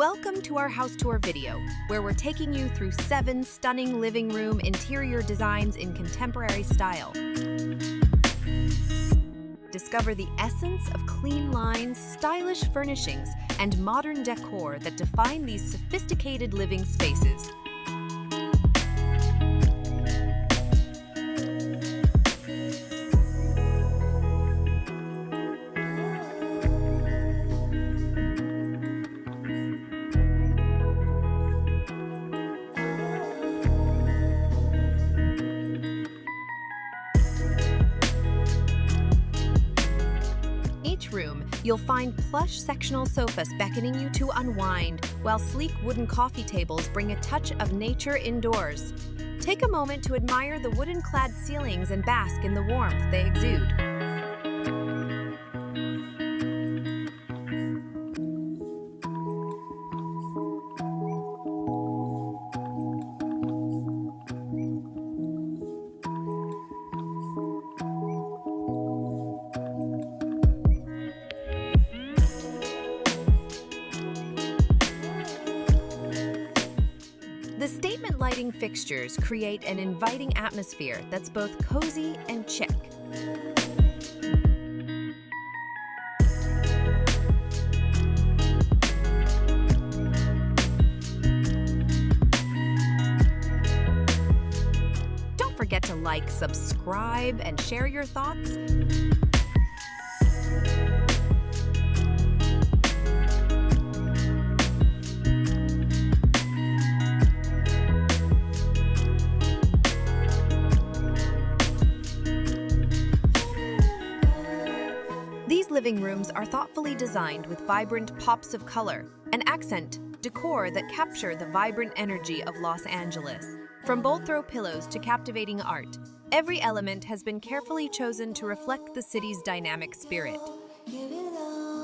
Welcome to our house tour video, where we're taking you through 7 stunning living room interior designs in contemporary style. Discover the essence of clean lines, stylish furnishings, and modern decor that define these sophisticated living spaces. Each room, you'll find plush sectional sofas beckoning you to unwind, while sleek wooden coffee tables bring a touch of nature indoors. Take a moment to admire the wooden-clad ceilings and bask in the warmth they exude. The statement lighting fixtures create an inviting atmosphere that's both cozy and chic. Don't forget to like, subscribe, and share your thoughts. These living rooms are thoughtfully designed with vibrant pops of color, an accent decor that capture the vibrant energy of Los Angeles. From bold throw pillows to captivating art, every element has been carefully chosen to reflect the city's dynamic spirit. Give it all.